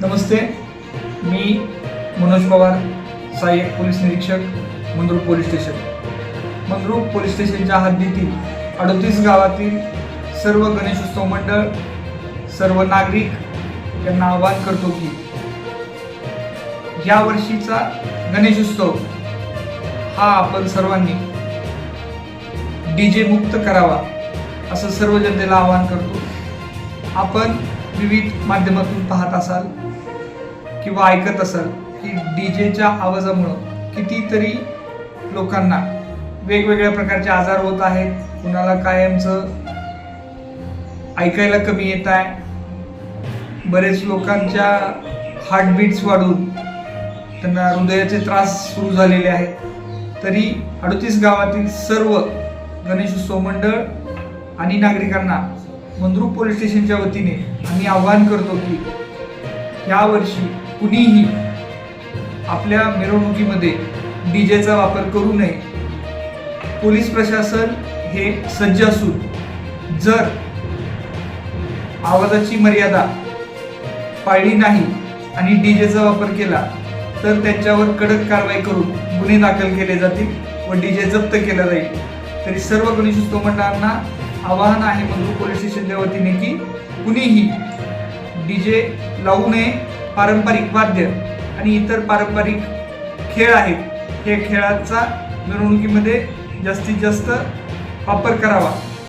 नमस्ते, मी मनोज पवार, सहाय्यक पोलीस निरीक्षक, Mandrup police station. Mandrup police स्टेशनच्या हद्दीतील 38 गावातील सर्व गणेशोत्सव मंडळ, सर्व नागरिक यांना आवाहन करतो की या वर्षीचा गणेशोत्सव हा आपण सर्वांनी डीजे मुक्त करावा असं सर्व जनतेला आवाहन करतो. आपण विविध माध्यमातून पाहत असाल किंवा ऐकत असाल की डीजेच्या आवाजामुळं कितीतरी लोकांना वेगवेगळ्या प्रकारचे आजार होत आहेत. कुणाला कायमचं ऐकायला कमी येत आहे. बरेच लोकांच्या हार्टबीट्स वाढून त्यांना हृदयाचे त्रास सुरू झालेले आहेत. तरी 38 गावातील सर्व गणेशोत्सव मंडळ आणि नागरिकांना मंद्रुप पोलीस स्टेशनच्या वतीने आम्ही आवाहन करतो की यावर्षी कुणीही आपल्या मिरवणुकीमध्ये डीजेचा वापर करू नये. पोलीस प्रशासन हे सज्ज असून जर आवाजाची मर्यादा पाळली नाही आणि डीजेचा वापर केला तर त्यांच्यावर कडक कारवाई करून गुन्हे दाखल केले जातील व डीजे जप्त केला जाईल. तरी सर्व गणेशोत्सव मंडळांना आवाहन आहे मंद्रुप पोलीस स्टेशनच्या वतीने की कुणीही डीजे लावू नये. पारंपरिक वाद्य आणि इतर पारंपरिक खेळ आहेत, हे खेळाचा मिरवणुकीमध्ये जास्तीत जास्त वापर करावा.